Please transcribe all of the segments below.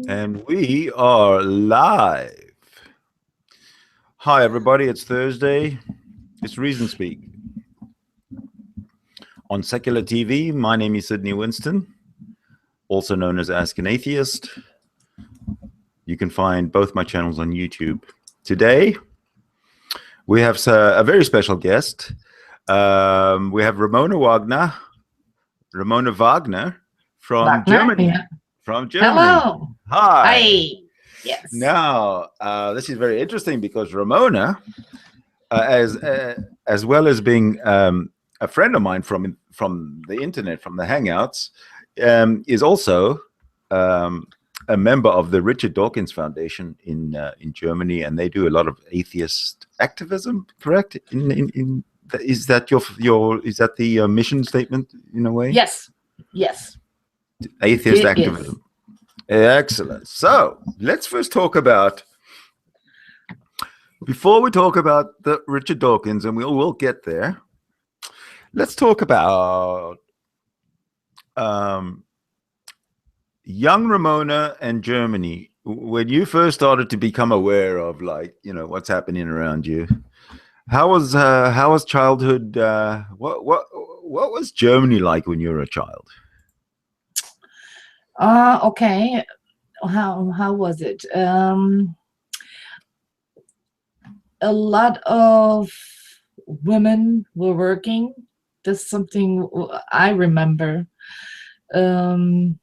And we are live. Hi, everybody. It's Thursday. It's Reason Speak. On SecularTv, my name is Sidney Winston, also known as Ask an Atheist. You can find both my channels on YouTube. Today, we have a very special guest. We have Ramona Wagner from Germany. Yeah. From Germany. Hello. Hi. Yes. Now, this is very interesting because Ramona, as well as being a friend of mine from the internet, from the Hangouts, is also a member of the Richard Dawkins Foundation in Germany, and they do a lot of atheist activism. Correct? Is that the mission statement in a way? Yes. Yes. Atheist activism. Excellent. So let's first talk about, before we talk about the Richard Dawkins, and we'll get there, let's talk about young Ramona and Germany. When you first started to become aware of, like, you know, what's happening around you, how was childhood? What was Germany like when you were a child? Okay. How was it? A lot of women were working. That's something I remember. It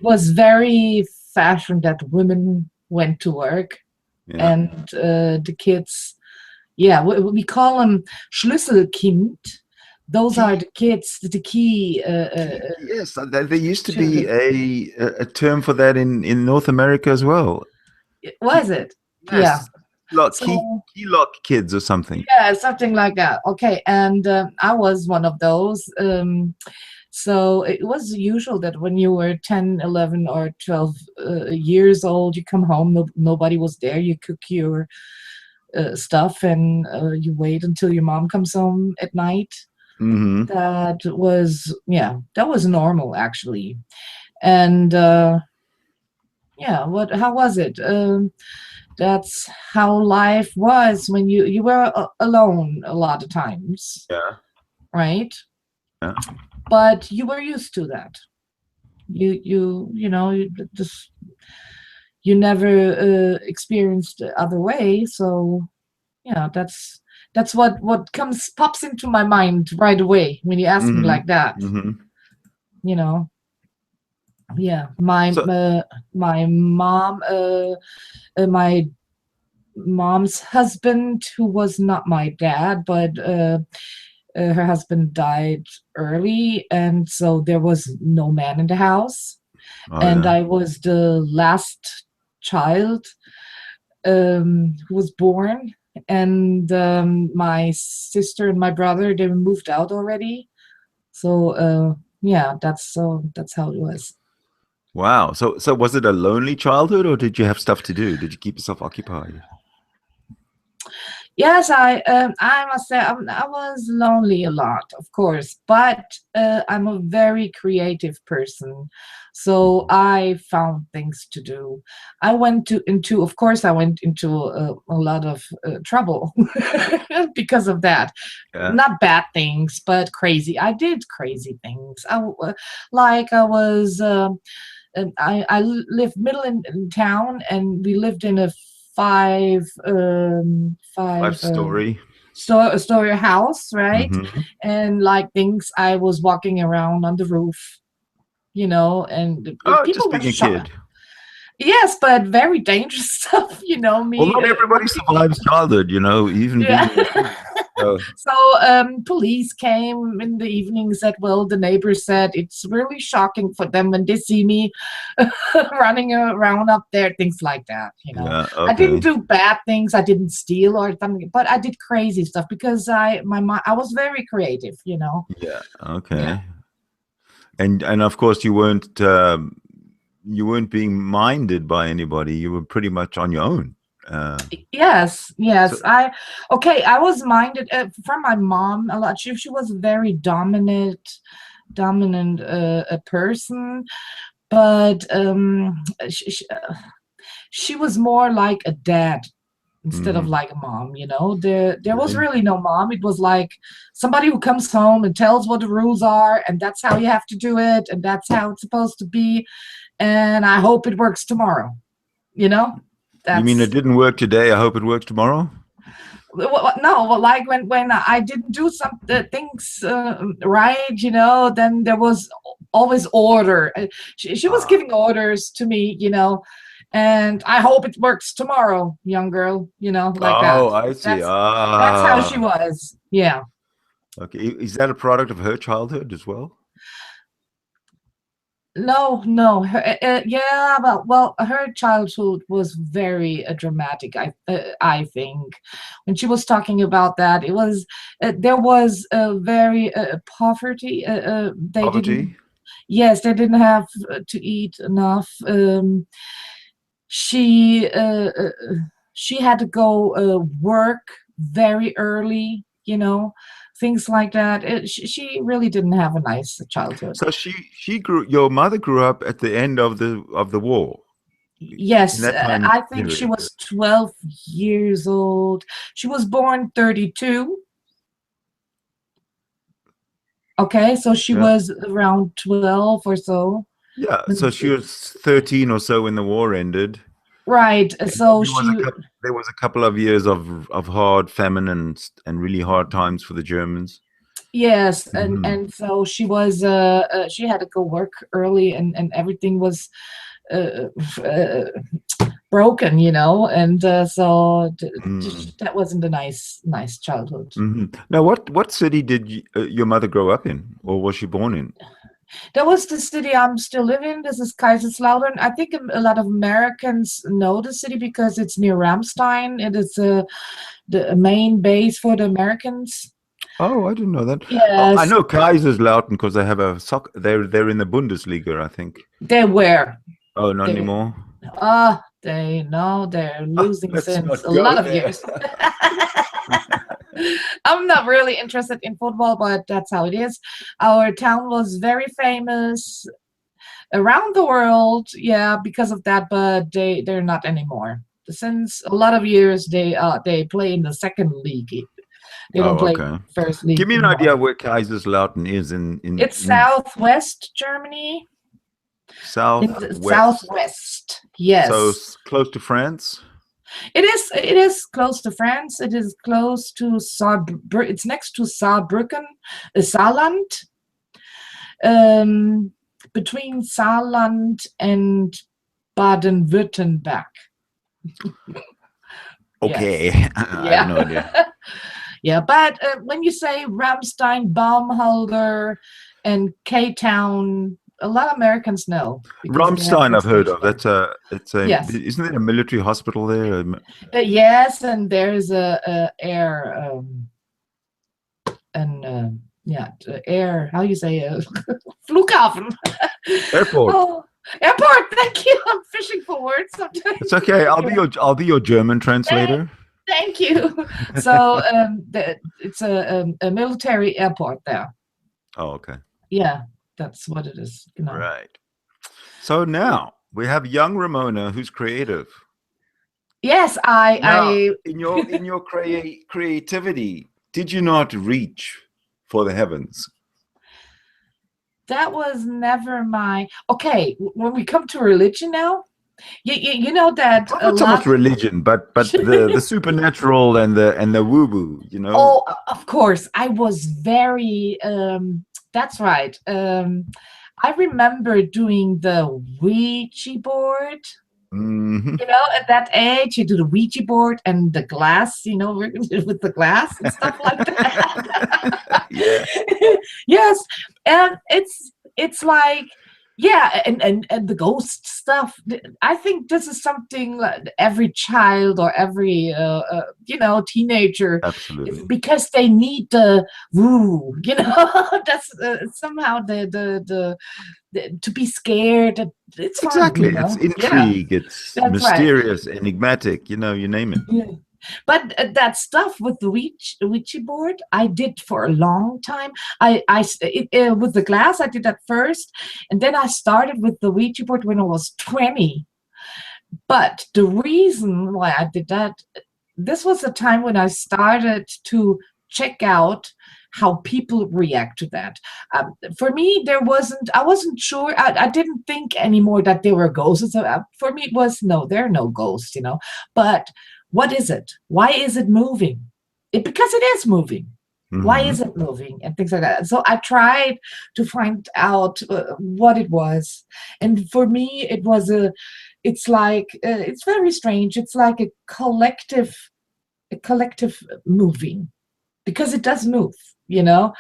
was very fashioned that women went to work, and the kids, we call them Schlüsselkind. Those are the kids, the key. Yes, there used to be a term for that in North America as well. Was it? Yes. Yeah. Key lock kids or something. Yeah, something like that. Okay, and I was one of those. So it was usual that when you were 10, 11, or 12 years old, you come home, nobody was there, you cook your stuff, and you wait until your mom comes home at night. Mm-hmm. That was normal, actually. And how was it? That's how life was when you were alone a lot of times. Yeah. Right? Yeah. But you were used to that. You never experienced the other way. So yeah, that's what pops into my mind right away when you ask me like that. Mm-hmm. You know. Yeah, my mom's husband, who was not my dad, but her husband died early, and so there was no man in the house. And I was the last child who was born, and my sister and my brother, they moved out already. So that's how it was. Wow. So was it a lonely childhood, or did you have stuff to do? Did you keep yourself occupied? Yes, I must say I was lonely a lot, of course, but I'm a very creative person, so I found things to do. I went into a lot of trouble because of that. Yeah. Not bad things, but crazy. I did crazy things. I lived middle in town, and we lived in a five-story house, right? Mm-hmm. And like things, I was walking around on the roof, and people were shocked. Yes, but very dangerous stuff, Well, not everybody survives childhood, even So police came in the evening, said, well, the neighbors said it's really shocking for them when they see me running around up there, things like that, Yeah, okay. I didn't do bad things, I didn't steal or something, but I did crazy stuff because I was very creative, Yeah, okay. Yeah. And of course you weren't being minded by anybody. You were pretty much on your own. Yes. So, I was minded from my mom a lot. She was a very dominant person, but she was more like a dad instead of like a mom, you know. There was really no mom. It was like somebody who comes home and tells what the rules are, and that's how you have to do it, and that's how it's supposed to be, and I hope it works tomorrow, you know. You mean it didn't work today, I hope it works tomorrow? No, like when I didn't do some things right, you know, then there was always order. She was giving orders to me, you know, and I hope it works tomorrow, young girl, you know, like that. Oh, I see. That's how she was. Yeah. Okay. Is that a product of her childhood as well? No, yeah, but well, her childhood was very dramatic. I think when she was talking about that, it was there was a very poverty. Poverty? Yes, they didn't have to eat enough. She had to go work very early, you know, things like that. She really didn't have a nice childhood. So your mother grew up at the end of the war. Yes, I think she was 12 years old. She was born 32. Okay, so she was around 12 or so. Yeah, so she was 13 or so when the war ended. Right. So there was a couple of years of hard famine and really hard times for the Germans. Yes, and so she was she had to go work early, and everything was broken, you know, and so that wasn't a nice childhood. Now, what city did your mother grow up in, or was she born in? That was the city I'm still living. This is Kaiserslautern. I think a lot of Americans know the city because it's near Ramstein. It is the main base for the Americans. Oh, I didn't know that. Yes. I know Kaiserslautern because they have a soccer. They're in the Bundesliga, I think. They were. Oh, not anymore. They're losing since a lot of years. I'm not really interested in football, but that's how it is. Our town was very famous around the world, yeah, because of that, but they're not anymore. Since a lot of years, they play in the second league. They don't play first league. Give me an idea where Kaiserslautern is in it's southwest Germany. Southwest, yes. So close to France. It is close to France. It is close to it's next to Saarbrücken, Saarland. Between Saarland and Baden-Württemberg. Okay. Yes. I have no idea. Yeah, but when you say Ramstein, Baumholder, and K-Town, a lot of Americans know. Ramstein, I've heard of. Yes. Isn't there a military hospital there? Yes, and there's a air air. How you say Flughafen? Airport. Oh, airport. Thank you. I'm fishing for words sometimes. It's okay. I'll be your German translator. Thank you. So it's a military airport there. Oh, okay. Yeah. That's what it is. You know. Right. So now we have young Ramona, who's creative. Yes, in your creativity, did you not reach for the heavens? That was never my. Okay, when we come to religion now, you know that not so much religion, but the supernatural and the woo woo. You know. Oh, of course, I was very. That's right. I remember doing the Ouija board. Mm-hmm. You know, at that age, you do the Ouija board and the glass, you know, with the glass and stuff like that. Yeah. Yes, and it's like, yeah, and the ghost stuff. I think this is something that every child or every teenager, absolutely, because they need the woo, you know. That's somehow the to be scared. It's exactly fun, you know? It's intrigue. Yeah. It's that's mysterious, right. Enigmatic. You know, you name it. Yeah. But that stuff with the Ouija board, I did for a long time. With the glass, I did that first, and then I started with the Ouija board when I was 20. But the reason why I did that, this was a time when I started to check out how people react to that. For me, I wasn't sure. I didn't think anymore that there were ghosts. So, for me, it was, no, there are no ghosts, But what is it? Why is it moving? Because it is moving. Mm-hmm. Why is it moving? And things like that. So I tried to find out what it was. And for me, it's very strange. It's like a collective moving, because it does move, Well,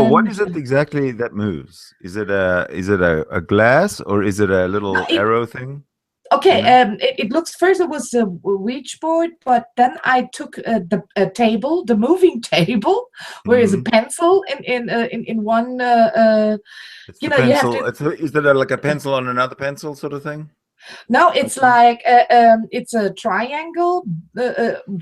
what is it exactly that moves? Is it a glass, or is it a little arrow thing? Okay, it looks, first it was a Ouija board, but then I took the table, the moving table, where is a pencil in one. It's the pencil. You have to, is that like a pencil on another pencil sort of thing? No, it's like it's a triangle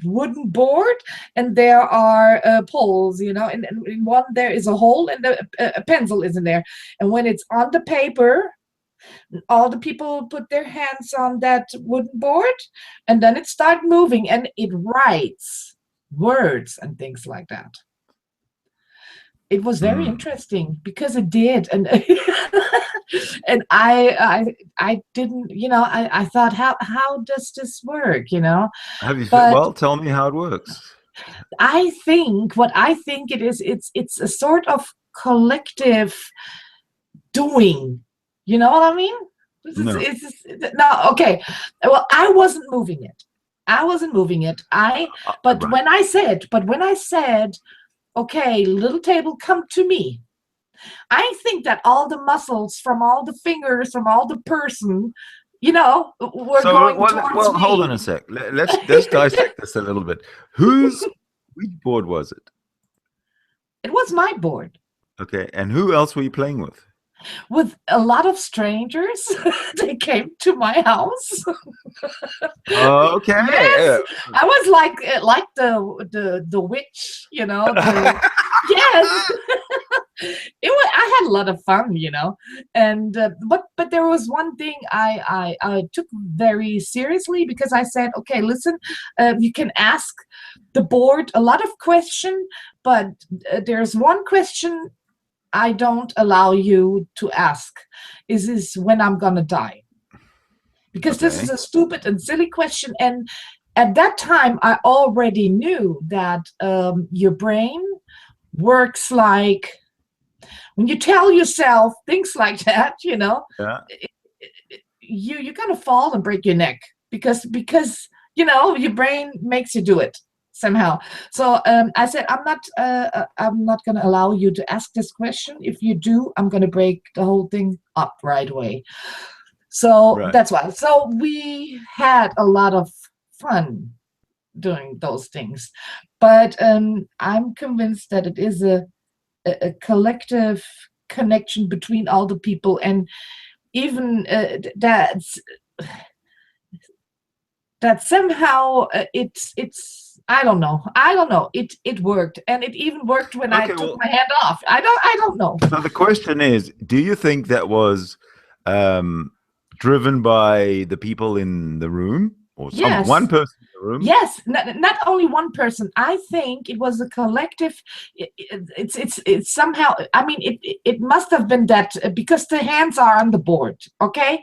wooden board, and there are poles, and in one there is a hole, and a pencil is in there. And when it's on the paper, all the people put their hands on that wooden board, and then it starts moving, and it writes words and things like that. It was very interesting because it did, and and I didn't, I thought, how does this work, Have you? Well, tell me how it works. What I think it is, it's a sort of collective doing. You know what I mean? No, okay. Well, I wasn't moving it. But right. when I said, okay, little table, come to me, I think that all the muscles from all the fingers, from all the person, were going towards me. Well, hold on a sec. Let's dissect this a little bit. Whose board was it? It was my board. Okay, and who else were you playing with? With a lot of strangers. They came to my house. Okay. Yes. I was like the witch, yes. I had a lot of fun, and but there was one thing I took very seriously, because I said, okay, listen, you can ask the board a lot of questions, but there's one question I don't allow you to ask. Is this when I'm gonna die? Because this is a stupid and silly question. And at that time, I already knew that your brain works like, when you tell yourself things like that, you're gonna fall and break your neck, because your brain makes you do it somehow. So I said, I'm not going to allow you to ask this question. If you do, I'm going to break the whole thing up right away. So That's why. So we had a lot of fun doing those things, but I'm convinced that it is a collective connection between all the people, and even that somehow it's I don't know. It worked, and it even worked when I took my hand off. I don't know. So the question is, do you think that was driven by the people in the room, or one person in the room? Yes, not only one person. I think it was a collective. It's somehow. I mean, it must have been that, because the hands are on the board, okay.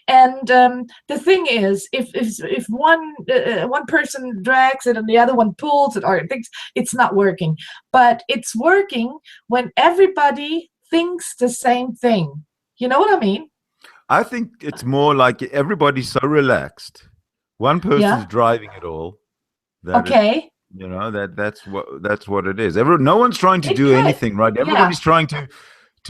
And the thing is, if one person drags it and the other one pulls it, or thinks, it's not working. But it's working when everybody thinks the same thing. You know what I mean? I think it's more like everybody's so relaxed. One person's driving it all. That's what it is. No one's trying to do anything, right? Everybody's trying to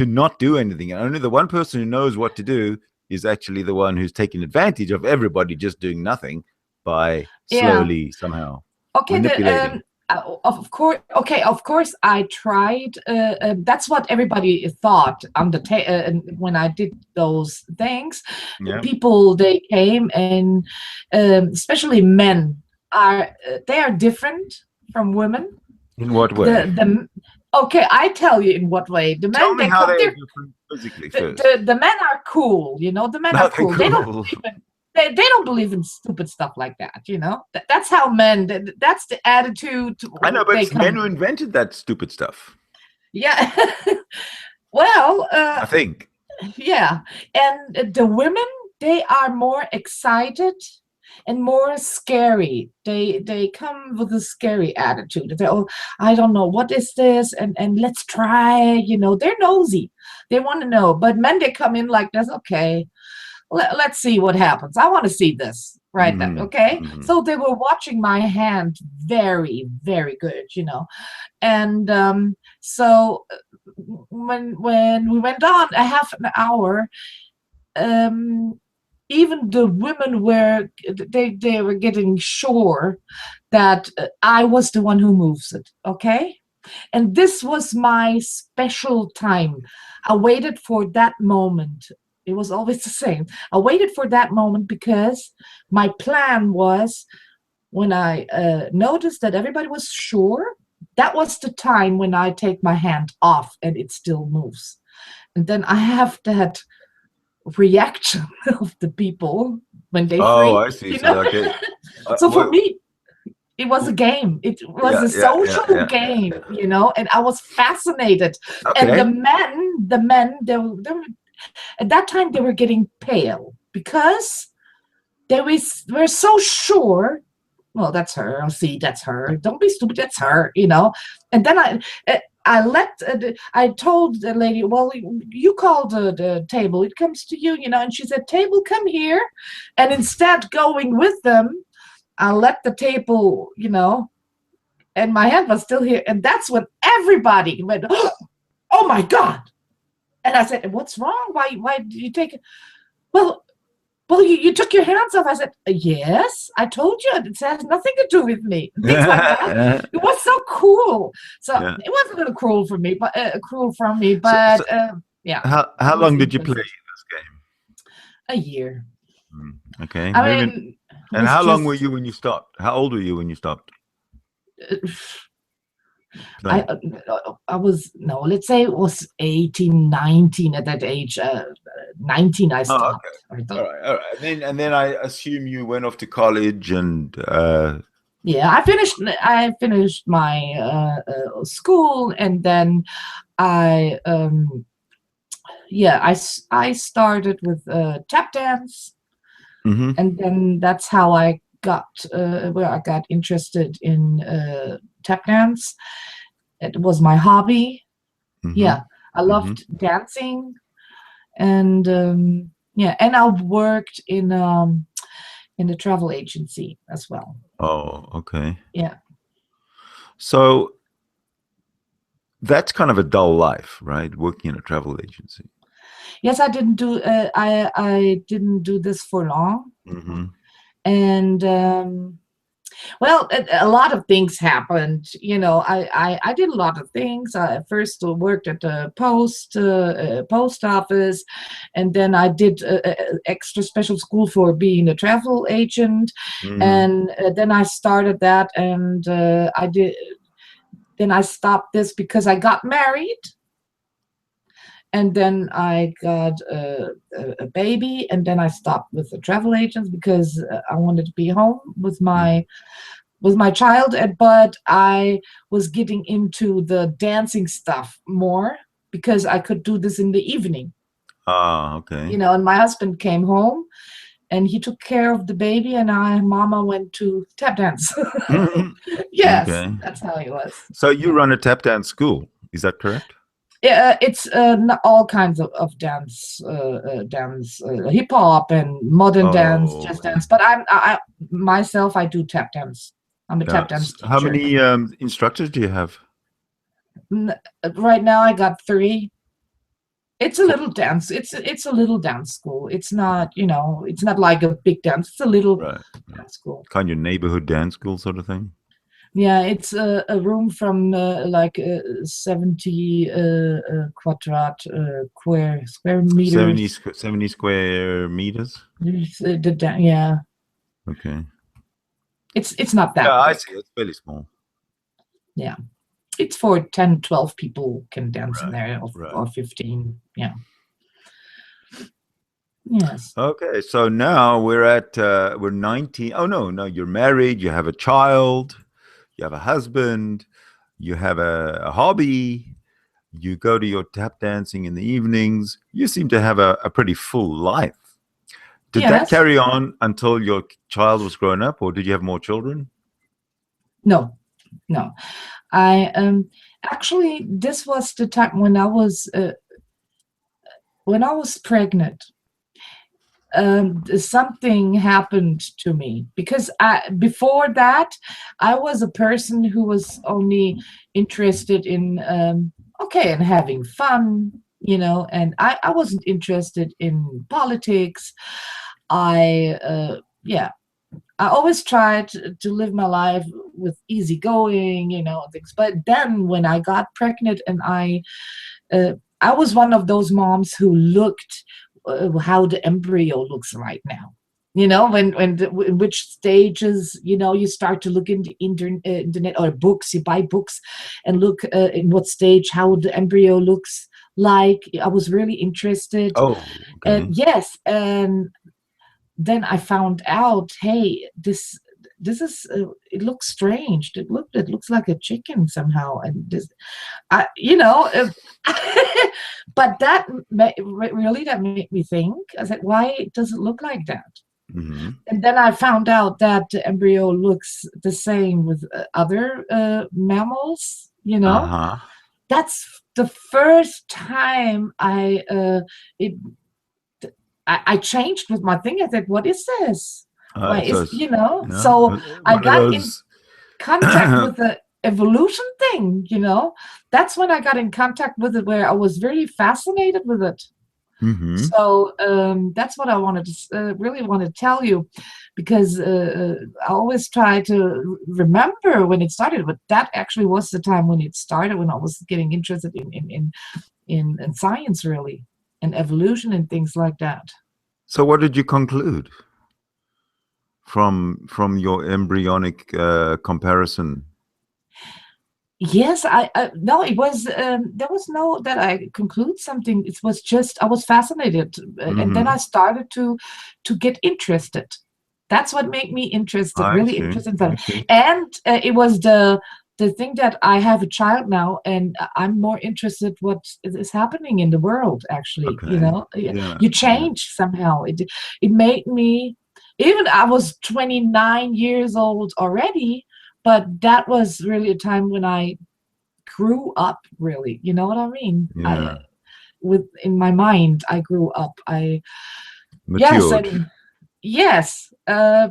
not do anything. And only the one person who knows what to do is actually the one who's taking advantage of everybody just doing nothing by slowly somehow manipulating. Of course, I tried. That's what everybody thought on the when I did those things. People, they came, and especially men. are different from women. In what way? Okay, I tell you in what way. The Tell men, me they how come they are there. different physically first. The men are cool, you know. The men are Nothing cool. They don't cool. believe in, they don't believe in stupid stuff like that, you know. That's how men. That's the attitude. I know, but They it's men come. who invented that stupid stuff. Yeah. Well, I think. yeah, and the women, they are more excited and more scary. They come with a scary attitude. They, oh, I don't know what is this, and let's try. You know, they're nosy. They want to know. But men, they come in like this. Okay, let's see what happens. I want to see this right then. Okay, so they were watching my hand very, very good. You know, and so when we went on a half an hour, even the women were they were getting sure that I was the one who moves it. Okay, and this was my special time. I waited for that moment. It was always the same. I waited for that moment because my plan was, when I noticed that everybody was sure, that was the time when I take my hand off and it still moves. And then I have that reaction of the people when they Oh, freak, I see. you So know? okay. So for me, it was a game. It was a social game, you know, and I was fascinated. Okay. And the men, they were, at that time, they were getting pale because they were so sure. Well, that's her. See, that's her. Don't be stupid. That's her. You know. And then I told the lady, well, you called the table. It comes to you, you know. And she said, table, come here. And instead going with them, I let the table, you know, and my hand was still here. And that's when everybody went, oh my God. And I said, what's wrong? Why did you take it? Well, you took your hands off. I said, yes, I told you. It has nothing to do with me. Things like that. It was so cool. So it was a little cruel for me, but cruel from me. But yeah. How long did you play this game? A year. Okay. I mean, and how long were you when you stopped? How old were you when you stopped? I was, no, let's say it was 18, 19 at that age. 19 I stopped. Oh, okay. All right. And then I assume you went off to college and yeah, I finished my school, and then I started with tap dance. And then that's how I got where I got interested in tap dance. It was my hobby. Yeah, I loved dancing, and and I worked in the travel agency as well. Oh, okay. Yeah. So that's kind of a dull life, right? Working in a travel agency. Yes, I didn't do I didn't do this for long, and well, a lot of things happened. You know, I did a lot of things. I first worked at the post office, and then I did extra special school for being a travel agent, and then I started that, and then I stopped this because I got married. And then I got a baby, and then I stopped with the travel agents because I wanted to be home with my child. But I was getting into the dancing stuff more because I could do this in the evening. Ah, okay. You know, and my husband came home, and he took care of the baby, and Mama went to tap dance. Yes, that's how it was. So you run a tap dance school, is that correct? Yeah, it's all kinds of dance, hip hop and modern dance, jazz dance. But I myself, I do tap dance. I'm a tap dance teacher. How many instructors do you have? Right now, I got 3. It's a little dance. It's a little dance school. It's not, you know, it's not like a big dance. It's a little dance school. Kind of neighborhood dance school sort of thing. Yeah, it's a room from like 70 square meters. 70 square meters? Yeah. Okay. It's not that Yeah, I big. see. It's very small. Yeah. It's for 10, 12 people can dance in Right, there, right. or 15. Yeah. Yes. Okay, so now we're at we're 19. Oh no, you're married, you have a child, you have a husband, you have a hobby, you go to your tap dancing in the evenings. You seem to have a pretty full life. Did that Yes. carry on until your child was grown up, or did you have more children? No, no. I actually, this was the time when I was pregnant. Something happened to me, because before that I was a person who was only interested in okay, and having fun, and I wasn't interested in politics. Yeah, I always tried to live my life with easygoing, things. But then when I got pregnant, and I was one of those moms who looked how the embryo looks right now. In which stages, you start to look into internet or books, you buy books and look in what stage, how the embryo looks like. I was really interested. Oh, okay. Yes, and then I found out, hey, this is it looks strange. It looks like a chicken somehow, and this, but that really, that made me think. I said, why does it look like that? Mm-hmm. And then I found out that the embryo looks the same with other mammals. Uh-huh. That's the first time I changed with my thing. I said, what is this? Why is, so I got in contact with the evolution thing, That's when I got in contact with it, where I was very fascinated with it. Mm-hmm. So that's what I wanted to really want to tell you, because I always try to remember when it started, but that actually was the time when it started, when I was getting interested in science, really, and evolution and things like that. So what did you conclude from your embryonic comparison? Yes, no, it was there was no that I conclude something. It was just I was fascinated, and then I started to get interested. That's what made me interested, really interested in that. And it was the thing that I have a child now, and I'm more interested what is happening in the world. Actually, you change somehow. It made me. Even I was 29 years old already. But that was really a time when I grew up, really. You know what I mean? Yeah. In my mind, I grew up. Matured. Yes,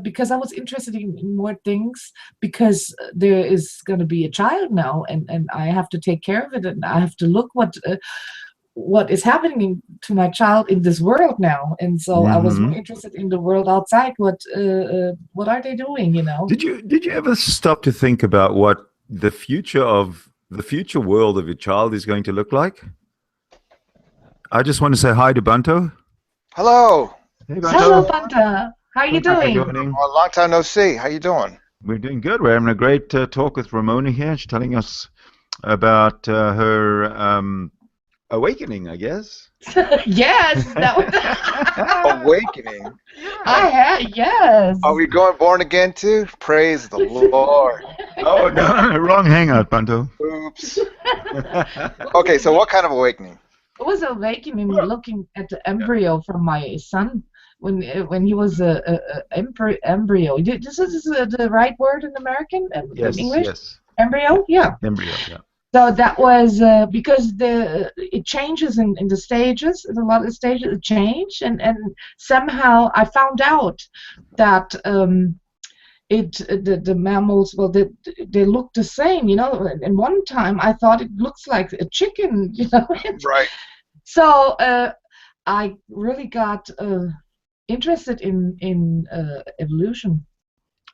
because I was interested in more things, because there is going to be a child now, and I have to take care of it, and I have to look what is happening to my child in this world now. And so I was more interested in the world outside. What are they doing? Did you ever stop to think about what the future world of your child is going to look like? I just want to say hi to Banto. Hello. Hey, Banto. Hello, Banto. How are you doing? A long time no see. How you doing? We're doing good. We're having a great talk with Ramona here. She's telling us about her awakening, I guess. Yes. Awakening. Yes. Are we born again too? Praise the Lord. Oh, no, wrong hangout, Banto. Oops. Okay, so what kind of awakening? It was awakening looking at the embryo from my son when he was a embryo. This is the right word in American? Yes, in English? Yes. Embryo? Yeah. Embryo, yeah. So that was because it changes in the stages. A lot of the stages change, and somehow I found out that the mammals, well, they look the same, And one time I thought it looks like a chicken, Right. So I really got interested in evolution.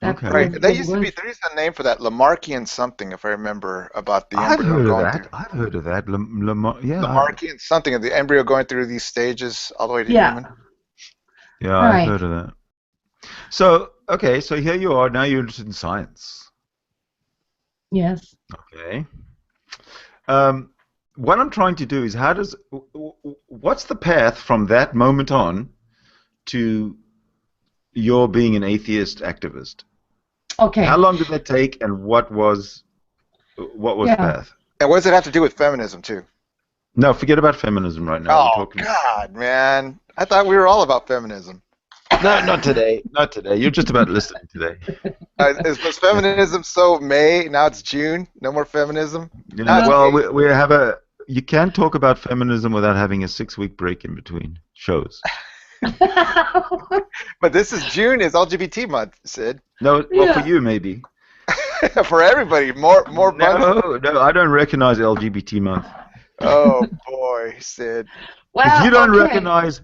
Okay. Right. There is a name for that, Lamarckian something, if I remember, about the embryo I've heard of that. Lamarckian something of the embryo going through these stages all the way to human. Yeah, I've heard of that. So okay, so here you are. Now you're interested in science. Yes. Okay. What I'm trying to do is what's the path from that moment on to your being an atheist activist? Okay. How long did that take, and what was the path? And what does it have to do with feminism too? No, forget about feminism right now. Oh God, man! I thought we were all about feminism. No, not today. Not today. You're just about listening today. Was feminism so May? Now it's June. No more feminism. Well, we have a. You can't talk about feminism without having a 6-week break in between shows. But this is June is LGBT month, Sid. No, well, for you maybe. For everybody, more months. No, I don't recognize LGBT month. Oh boy, Sid. Well, you don't recognize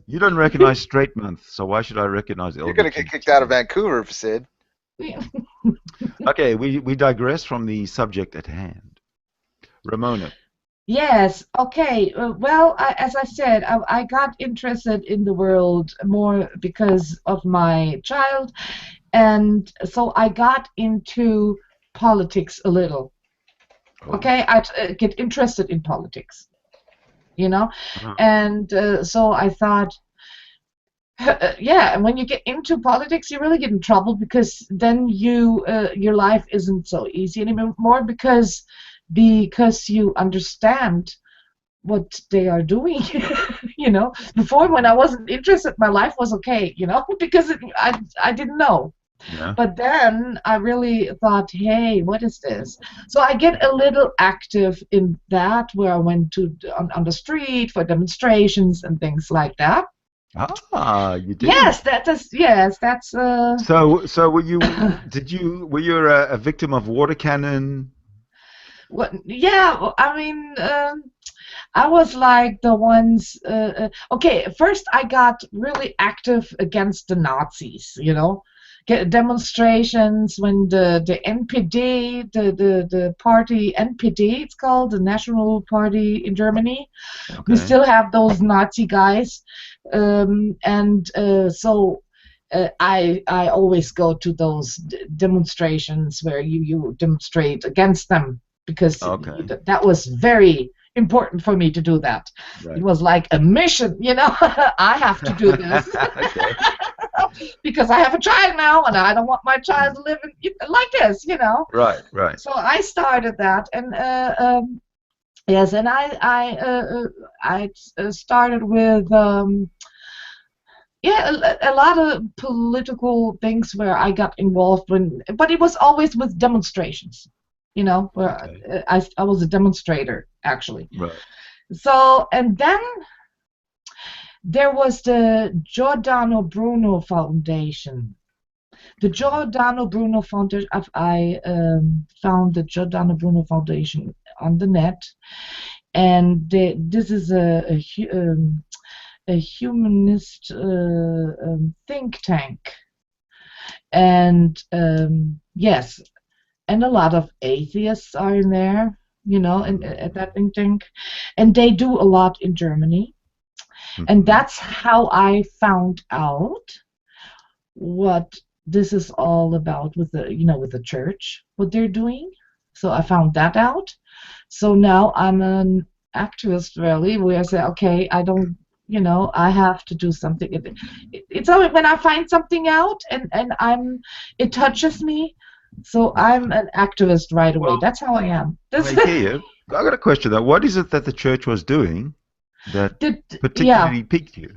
straight month, so why should I recognize LGBT? You're gonna get kicked out of Vancouver, Sid. Okay, we digress from the subject at hand. Ramona. Yes. Okay. Well, as I said, I got interested in the world more because of my child, and so I got into politics a little. Okay, I get interested in politics, you know, and so I thought, yeah, and when you get into politics, you really get in trouble because then your life isn't so easy anymore because you understand what they are doing. You know, before when I wasn't interested, my life was okay, you know, because I didn't know. Yeah. But then I really thought, hey, what is this? So I get a little active in that, where I went on the street for demonstrations and things like that. Ah, you did. Yes, that's. So were you? Were you a victim of water cannon? What? Yeah, I mean, I was like the ones. Okay, first I got really active against the Nazis, you know. Get demonstrations when the NPD, the party NPD, it's called, the National Party in Germany. Okay. We still have those Nazi guys, so I always go to those demonstrations where you demonstrate against them, because that was very important for me to do that. Right. It was like a mission, you know. I have to do this. Because I have a child now, and I don't want my child to live like this, you know. Right, right. So I started that, and yes, and I started with a lot of political things where I got involved but it was always with demonstrations, you know, where I was a demonstrator actually. Right. So, and then there was the Giordano Bruno Foundation. The Giordano Bruno Foundation, I found the Giordano Bruno Foundation on the net, and this is a humanist think tank, and yes, and a lot of atheists are in there, you know, at that think tank, and they do a lot in Germany. And that's how I found out what this is all about with the church, what they're doing. So I found that out. So now I'm an activist, really, where I say, okay, I don't, you know, I have to do something. It's only when I find something out and it touches me. So I'm an activist right away. Well, that's how I am. I hear you. I got a question though. What is it that the church was doing that particularly piqued you?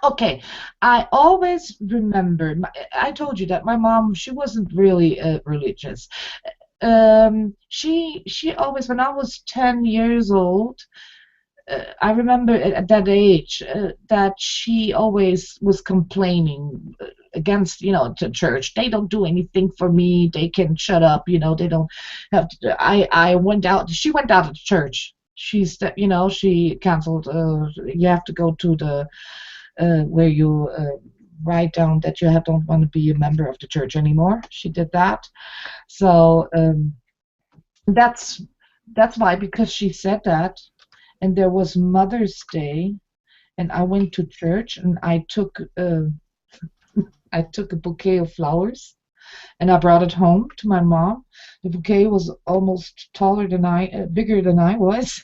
Okay, I always remember, I told you that my mom, she wasn't really religious. She always, when I was 10 years old, I remember at that age that she always was complaining against, you know, to church. They don't do anything for me. They can shut up, you know. They don't have to. I went out. She went out of church. She's, you know, she canceled. You have to go to the where you write down that you don't want to be a member of the church anymore. She did that. So that's why, because she said that. And there was Mother's Day, and I went to church, and I took I took a bouquet of flowers, and I brought it home to my mom. The bouquet was almost bigger than I was.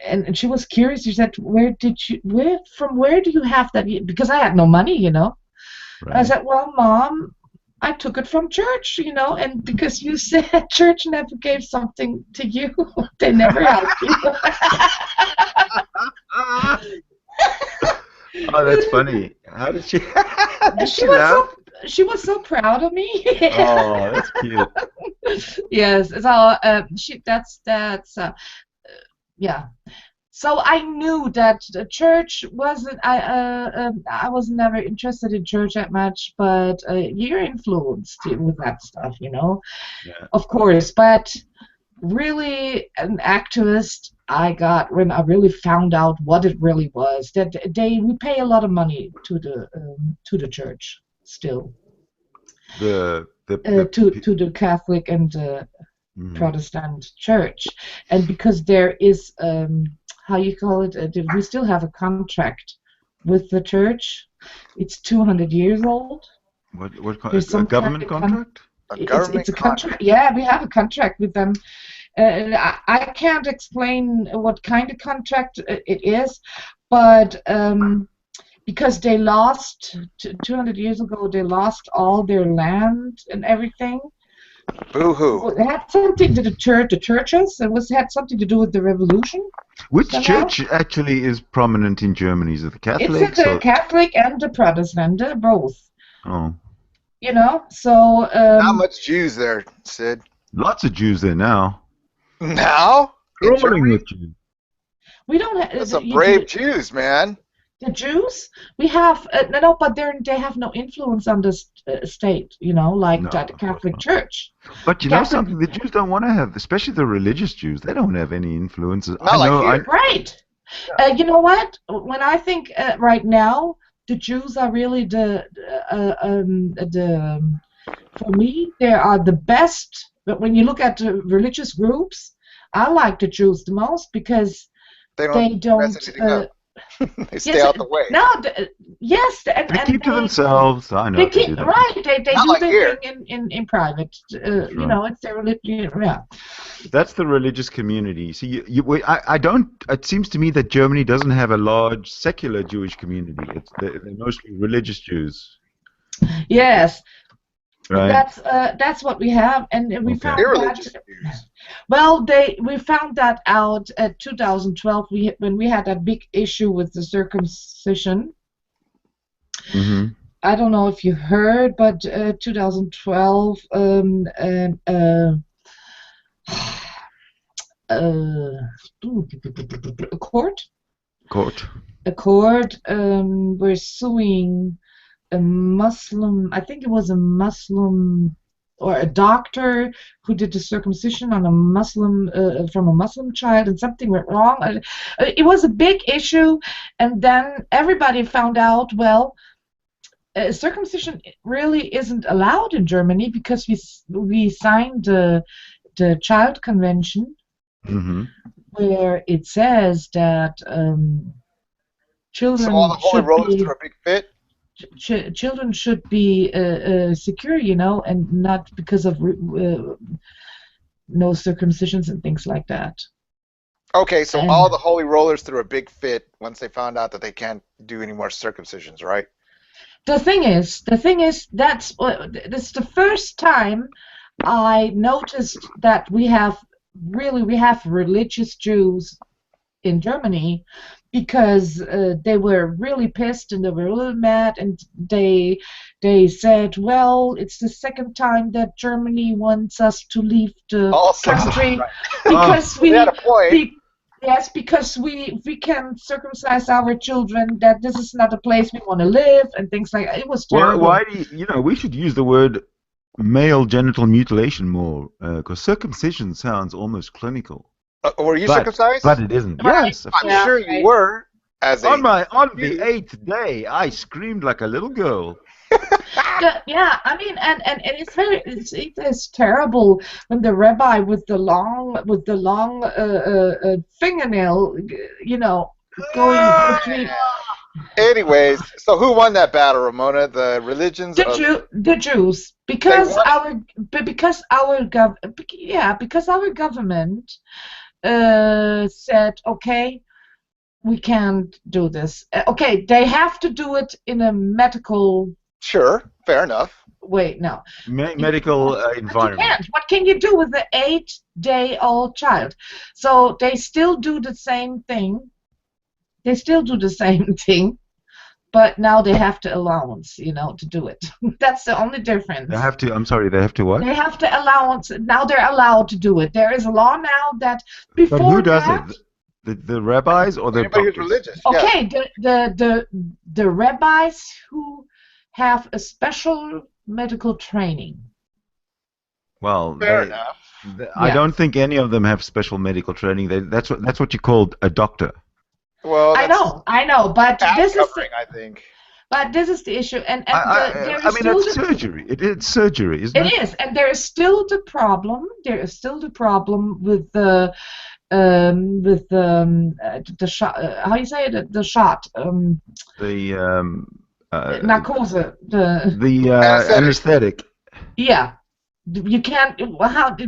And she was curious. She said, from where do you have that? Because I had no money, you know. Right. I said, well, Mom, I took it from church, you know, and because you said church never gave something to you, they never helped you. Oh, that's funny. How did she? She was so proud of me. Oh, that's cute. Yes, so yeah. So I knew that the church wasn't. I was never interested in church that much, but you're influenced with that stuff, you know. Yeah. Of course, but really, an activist I got when I really found out what it really was. That we pay a lot of money to the church still. To the Catholic and Protestant church, and because there is how you call it, we still have a contract with the church. It's 200 years old. What a government contract? It's a contract. Yeah, we have a contract with them. I can't explain what kind of contract it is, but because they lost 200 years ago, they lost all their land and everything. Boo-hoo. It had something to the churches. It had something to do with the revolution. Which church actually is prominent in Germany? Is it the Catholic? It's the Catholic and the Protestant, both. Oh. You know, so... Not much Jews there, Sid. Lots of Jews there now. Now? Crawling with Jews. We don't have... That's some brave Jews, man. The Jews, we have no, but they have no influence on the state, you know, like the Catholic Church. But you know something, the Jews don't want to have, especially the religious Jews. They don't have any influence. Right. You know what? When I think right now, the Jews are really for me, they are the best. But when you look at the religious groups, I like the Jews the most because they don't. They stay out the way. No, yes, they keep to themselves. I know. They keep right. They do like their thing in private. Sure. You know, it's their religion. Yeah. That's the religious community. See, I don't. It seems to me that Germany doesn't have a large secular Jewish community. They're mostly religious Jews. Yes. Right. That's what we have, and we found that. Well, we found that out at 2012 when we had that big issue with the circumcision. Mm-hmm. I don't know if you heard, but 2012 a court were suing a Muslim, I think it was a Muslim or a doctor who did the circumcision on a Muslim from a Muslim child, and something went wrong. It was a big issue, and then everybody found out, well, circumcision really isn't allowed in Germany because we signed the Child Convention, where it says that children. So all the holy rollers threw a big fit. Children should be secure, you know, and not because of no circumcisions and things like that. Okay, so all the holy rollers threw a big fit once they found out that they can't do any more circumcisions, right? The thing is, this is the first time I noticed that we have religious Jews in Germany, because they were really pissed and they were really mad, and they said, well, it's the second time that Germany wants us to leave the country because we had a point. Yes, because we can circumcise our children, that this is not a place we want to live, and things like that. It was terrible. Why do you know, we should use the word male genital mutilation more, because circumcision sounds almost clinical. Were you circumcised? But it isn't. Right. Yes, I'm sure you were. On the 8th day, I screamed like a little girl. Yeah, I mean, and it's terrible when the rabbi with the long fingernail, you know, going between. Anyways, so who won that battle, Ramona? The religions of The Jews, because our government said, okay, we can't do this. Okay, they have to do it in a medical. Sure, fair enough. Wait, no. Medical environment. You can't. What can you do with an 8-day-old child? So they still do the same thing. But now they have to allowance, to do it. That's the only difference. They have to. I'm sorry. They have to what? They have to allowance. Now they're allowed to do it. There is a law now that before. But who does it? The rabbis or the anybody doctors? who's religious? Okay, yeah. the rabbis who have a special medical training. Well, fair enough. I don't think any of them have special medical training. That's what you call a doctor. Well, I know, but this is I think. But this is the issue, and it's surgery. It's surgery, isn't it? It is, and there is still the problem. There is still the problem with the shot. How you say it? The shot. Narcose. The anesthetic. Yeah. You can't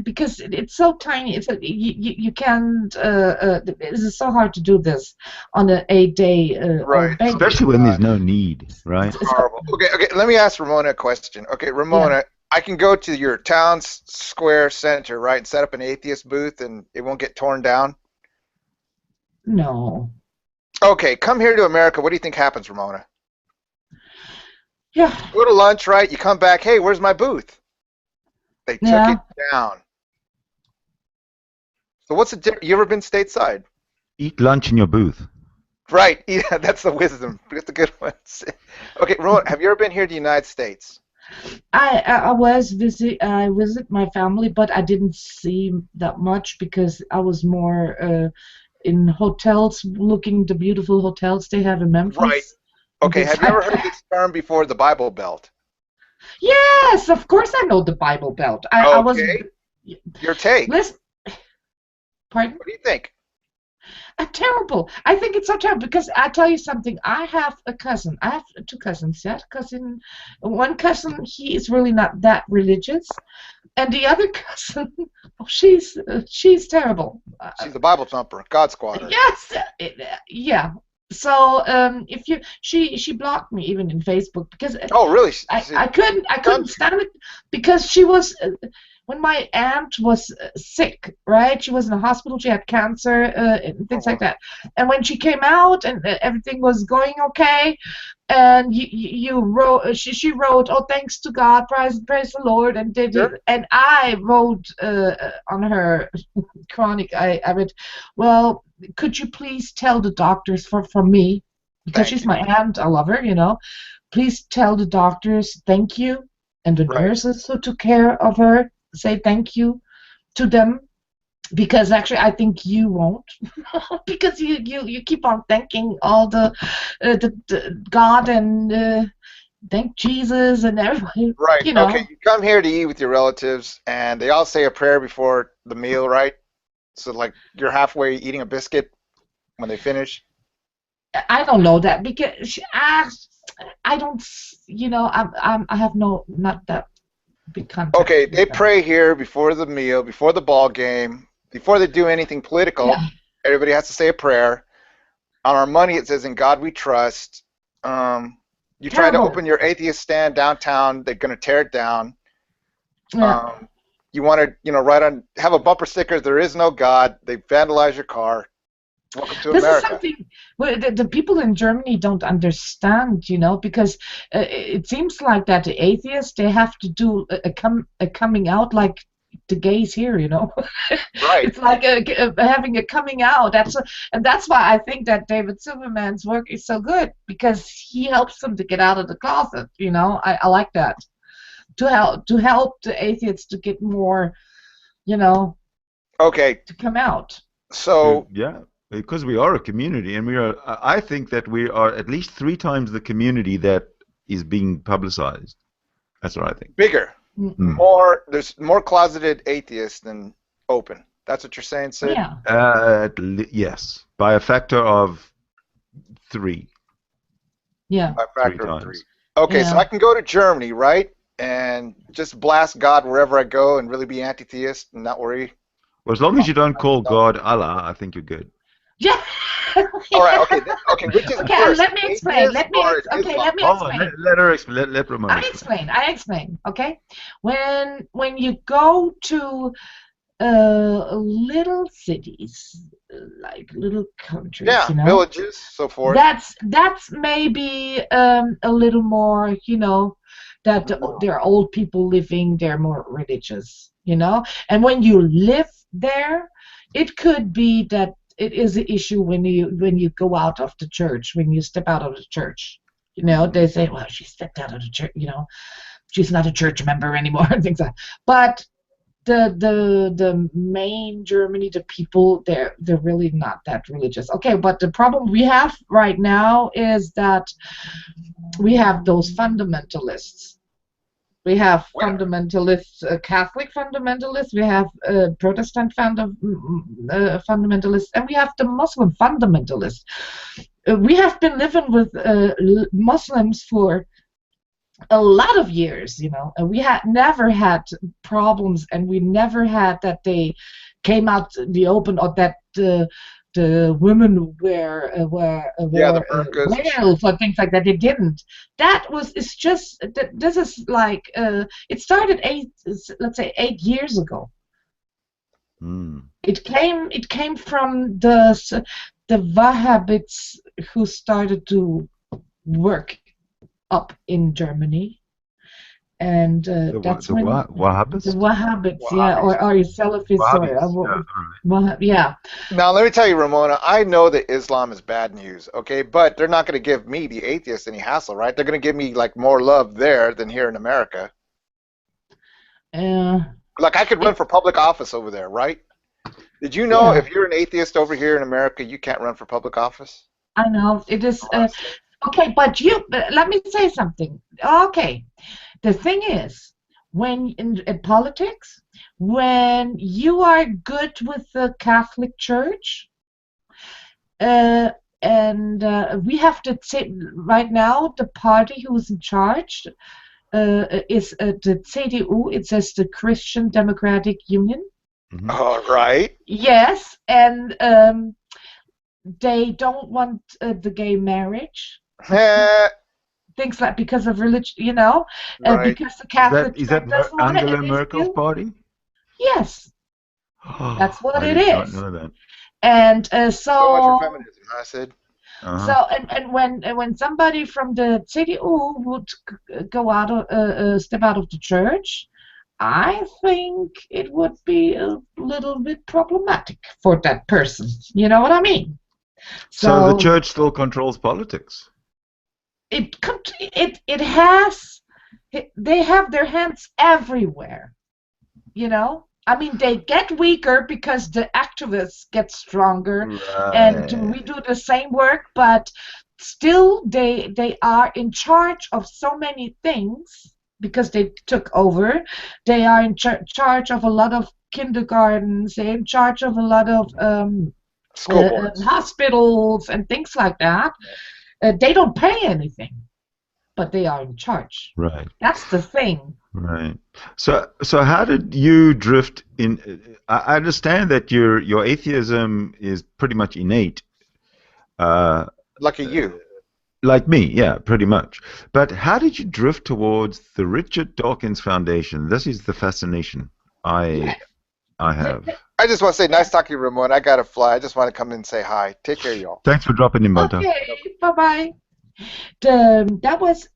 because it's so tiny. You can't. It's so hard to do this on an 8-day. Right. Especially when there's no need, right? It's horrible. Okay. Let me ask Ramona a question. Okay, Ramona, yeah. I can go to your town square center, right, and set up an atheist booth, and it won't get torn down. No. Okay, come here to America. What do you think happens, Ramona? Yeah. Go to lunch, right? You come back. Hey, where's my booth? They took it down. So what's the difference? You ever been stateside? Eat lunch in your booth. Right. Yeah, that's the wisdom. That's the good ones. Okay, Ramona, have you ever been here to the United States? I visit my family, but I didn't see that much because I was more in hotels, looking the beautiful hotels they have in Memphis. Right. Okay, have you ever heard this term before, the Bible Belt? Yes, of course I know the Bible Belt. Your take. Listen, pardon? What do you think? Terrible. I think it's so terrible because I tell you something. I have a cousin. I have 2 cousins. Yeah, one cousin, he is really not that religious, and the other cousin, she's terrible. She's a Bible thumper, God squatter. Yes. Yeah. So she blocked me even in Facebook because really? I couldn't stand it because she was when my aunt was sick, right? She was in the hospital. She had cancer and things like that. And when she came out and everything was going okay, and she wrote, "Oh, thanks to God, praise the Lord," and and I wrote on her chronic. I read, well, could you please tell the doctors for me, because she's my aunt, I love her, please tell the doctors thank you, and the nurses who took care of her, say thank you to them, because actually I think you won't, because you keep on thanking all the God and thank Jesus and everybody. Right. Okay. You come here to eat with your relatives, and they all say a prayer before the meal, right? So, like, you're halfway eating a biscuit when they finish? I don't know that because I don't, I have not that big contact. Okay, they pray here before the meal, before the ball game, before they do anything political. Yeah. Everybody has to say a prayer. On our money, it says, "In God we trust." You try to open your atheist stand downtown, they're going to tear it down. Yeah. You want to, have a bumper sticker, "There is no God." They vandalize your car. Welcome to America. This is something the people in Germany don't understand, because it seems like that the atheists, they have to do a coming out like the gays here, Right. It's like having a coming out. And that's why I think that David Silverman's work is so good, because he helps them to get out of the closet. I like that. To help the atheists to get more, okay, to come out. So yeah, because we are a community, and I think that we are at least 3 times the community that is being publicized. That's what I think. Bigger, there's more closeted atheists than open. That's what you're saying, Sid? Yeah. Yes, by a factor of 3. Yeah. By a factor of 3. times. Okay, so Yeah. I can go to Germany, right? And just blast God wherever I go and really be anti-theist and not worry. Well, as long as you don't call God Allah, I think you're good. Yeah. All right, okay, okay. Which is Okay, worse, let me explain. atheist or Islam? Let me Hold on, explain. let her explain. Let Ramona explain. I explain. Okay, when you go to little cities, like little countries, Yeah, you know, villages, so forth. that's maybe a little more, you know, that there are old people living, they're more religious, you know, and when you live there, it could be that it is an issue when you go out of the church, when you step out of the church, you know, they say, well, she stepped out of the church, you know, she's not a church member anymore, and things like that. But the main Germany, the people, they're really not that religious. Okay, but the problem we have right now is that we have those fundamentalists. We have fundamentalists, Catholic fundamentalists, we have Protestant fundamentalists, and we have the Muslim fundamentalists. We have been living with Muslims for a lot of years, you know, and we had never had problems, and we never had that they came out in the open, or that the women were veils or things like that. They didn't. It's just this is like it started 8 years ago. It came from the Wahhabites who started to work up in Germany, and that's when Wahhabis? the Wahhabites, yeah, or Salafists, yeah. Now let me tell you, Ramona, I know that Islam is bad news, okay, but they're not going to give me, the atheist, any hassle, right? They're going to give me like more love there than here in America. Like I could run for public office over there, right? Did you know if you're an atheist over here in America, you can't run for public office? I know it is. Okay, but let me say something. Okay, the thing is, when in politics, when you are good with the Catholic Church, and we have to say right now, the party who's in charge is the CDU. It says the Christian Democratic Union. All right. Yes, and they don't want the gay marriage. Things like because of religion, you know, because the Catholic is that Angela Merkel's party? Yes, that's what it is. I did not know that. And so much for feminism, I said. So and when somebody from the CDU would go out, step out of the church, I think it would be a little bit problematic for that person. You know what I mean? So the church still controls politics. They have their hands everywhere, you know. I mean, they get weaker because the activists get stronger, and we do the same work, but still they are in charge of so many things because they took over. They are in charge of a lot of kindergartens. They're in charge of a lot of hospitals and things like that. They don't pay anything, but they are in charge. Right. That's the thing. Right. So how did you drift in? I understand that your atheism is pretty much innate. Lucky you. Like me, yeah, pretty much. But how did you drift towards the Richard Dawkins Foundation? This is the fascination I have. I just want to say, nice talking to you, Ramon. I got to fly. I just want to come in and say hi. Take care, y'all. Thanks for dropping in, Malta. Okay, bye-bye. That was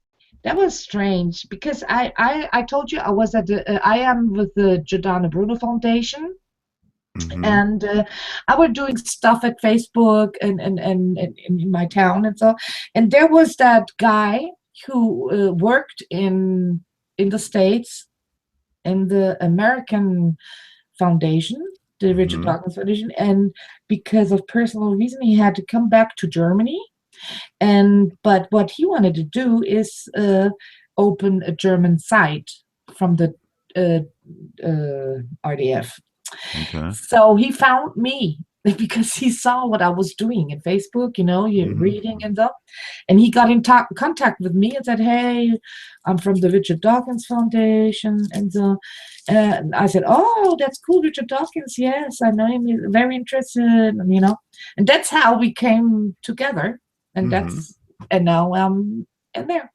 strange because I told you I was at I am with the Giordano Bruno Foundation, and I was doing stuff at Facebook and in my town and so, and there was that guy who worked in the States in the American Foundation, the Richard Dawkins Foundation, and because of personal reason he had to come back to Germany. But what he wanted to do is open a German site from the RDF. Okay. So he found me because he saw what I was doing in Facebook, reading and stuff. And he got in contact with me and said, "Hey, I'm from the Richard Dawkins Foundation." And I said, "Oh, that's cool, Richard Dawkins. Yes, I know him. He's very interested." And that's how we came together. And and now I'm in there.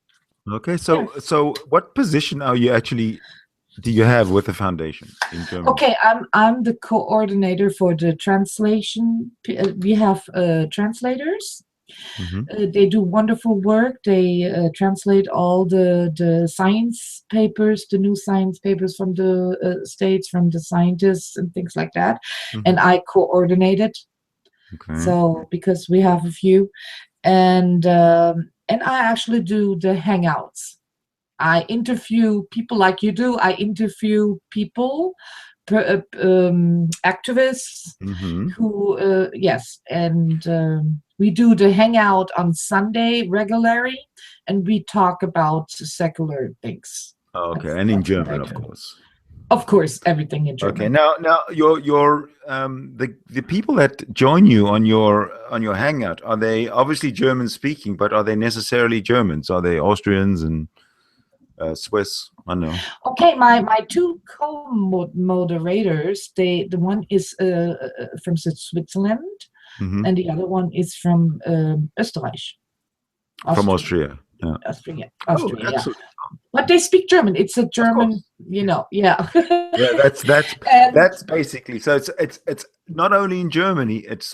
Okay, so what position are you actually? Do you have with the foundation in Germany? Okay, I'm the coordinator for the translation. We have translators. They do wonderful work. They translate all the science papers, the new science papers from the States, from the scientists and things like that. And I coordinate it. Okay. So because we have a few, and I actually do the hangouts. I interview people like you do. I interview people, activists who, yes, and we do the hangout on Sunday regularly, and we talk about secular things. Okay, and in German, of course. Of course, everything in German. Okay, now your the people that join you on your hangout, are they obviously German speaking, but are they necessarily Germans? Are they Austrians and Swiss? I know. Okay, my two co-moderators, the one is from Switzerland, and the other one is from Österreich. From Austria. Yeah. Austria, yeah. But they speak German. It's a German, yeah. Yeah, that's basically. So it's not only in Germany. It's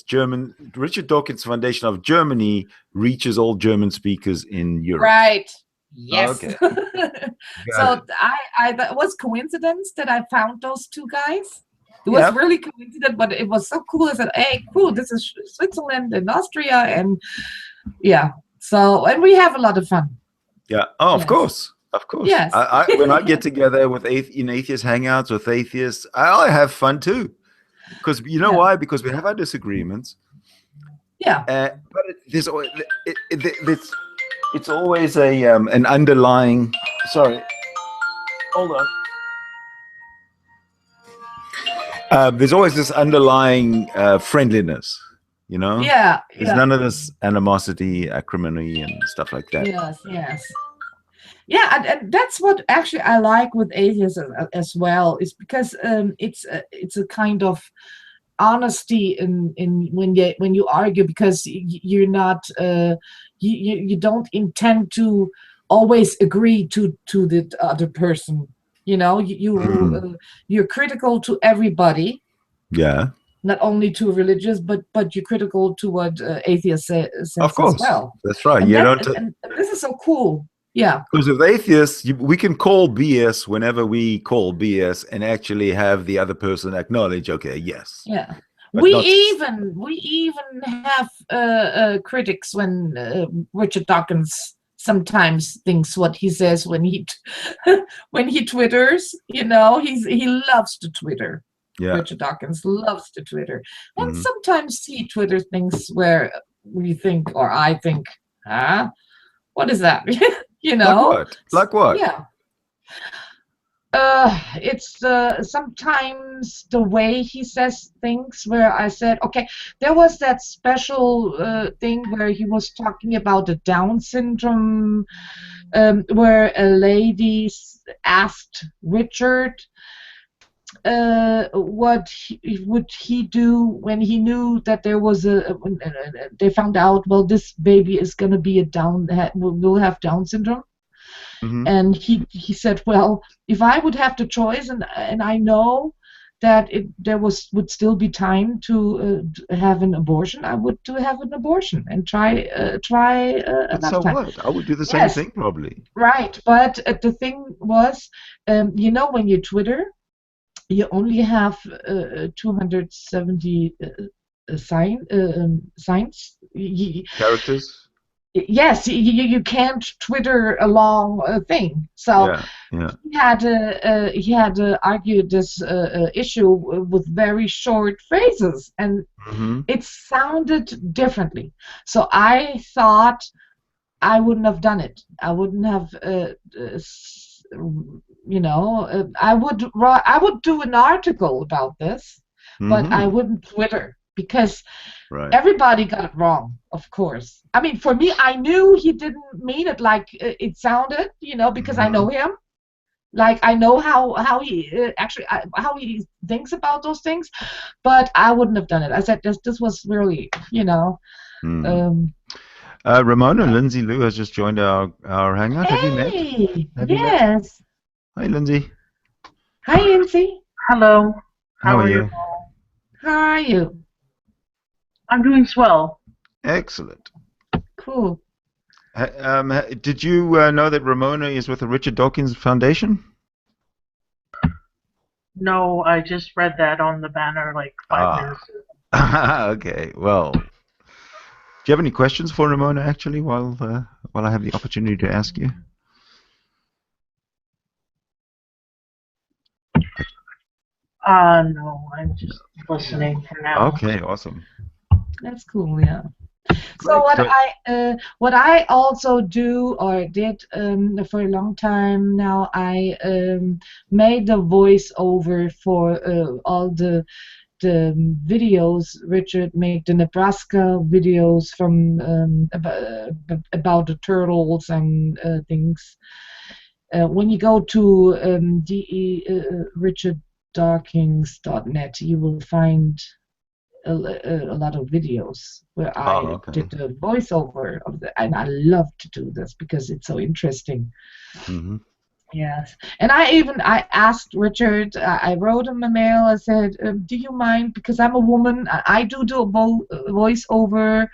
German. Richard Dawkins Foundation of Germany reaches all German speakers in Europe. Right. Yes. Okay. So that was coincidence that I found those two guys. It was really coincident, but it was so cool. I said, "Hey, cool! This is Switzerland and Austria, and yeah." So, and we have a lot of fun. Yeah. Oh, of course. Yes. When I get together with atheist hangouts with atheists, I have fun too. Because you know why? Because we have our disagreements. Yeah. But it's always an underlying. Sorry. Hold on. There's always this underlying friendliness. Yeah. There's none of this animosity, acrimony, and stuff like that. Yes. Yeah, and that's what actually I like with atheism as well, is because it's a kind of honesty in when you argue, because you're not you don't intend to always agree to the other person. You're critical to everybody. Yeah. Not only to religious, but you're critical to what atheists say of course. as well. That's right. And this is so cool. Yeah. Because with atheists, we can call BS whenever we call BS and actually have the other person acknowledge, okay, yes. Yeah. We even have critics when Richard Dawkins sometimes thinks what he says when he when he twitters. He loves to Twitter. Yeah. Richard Dawkins loves to Twitter. And sometimes he Twitters things where we think, or I think, what is that? Like what? Yeah. It's sometimes the way he says things where I said, okay, there was that special thing where he was talking about the Down syndrome, where a lady asked Richard, what would he do when he knew that there was they found out, well, this baby is going to be will have Down syndrome. And he said, well, if I would have the choice and I know that there would still be time to have an abortion, I would have an abortion and try so time. What? I would do the same thing probably. Right, but the thing was, when you Twitter, you only have 270 signs. Characters? Yes, you can't Twitter a long thing. So he had to argue this issue with very short phrases, and it sounded differently. So I thought I wouldn't have done it. I wouldn't have. I would do an article about this, but I wouldn't Twitter because Right. everybody got it wrong, of course. I mean, for me, I knew he didn't mean it like it sounded, you know, because I know him. Like I know how he actually how he thinks about those things, but I wouldn't have done it. I said this was really, you know. Ramona, Lindsay Lou has just joined our hangout. Have you met? Have you met? Yes. Hi, Lindsay. Hi, Lindsay. Hello. How are you? How are you? I'm doing swell. Excellent. Cool. Did you know that Ramona is with the Richard Dawkins Foundation? No, I just read that on the banner like 5 minutes ago. Okay. Well, do you have any questions for Ramona, actually, while I have the opportunity to ask you? No, I'm just listening for now. Okay, awesome. That's cool, yeah. So what I also do or did for a long time now, I made the voiceover for all the videos. Richard made the Nebraska videos from about the turtles and things. When you go to richarddawkins.net, you will find a lot of videos where I did the voiceover of and I love to do this because it's so interesting. Yes, and I asked Richard. I wrote him a mail. I said, "Do you mind? Because I'm a woman. I do a voiceover."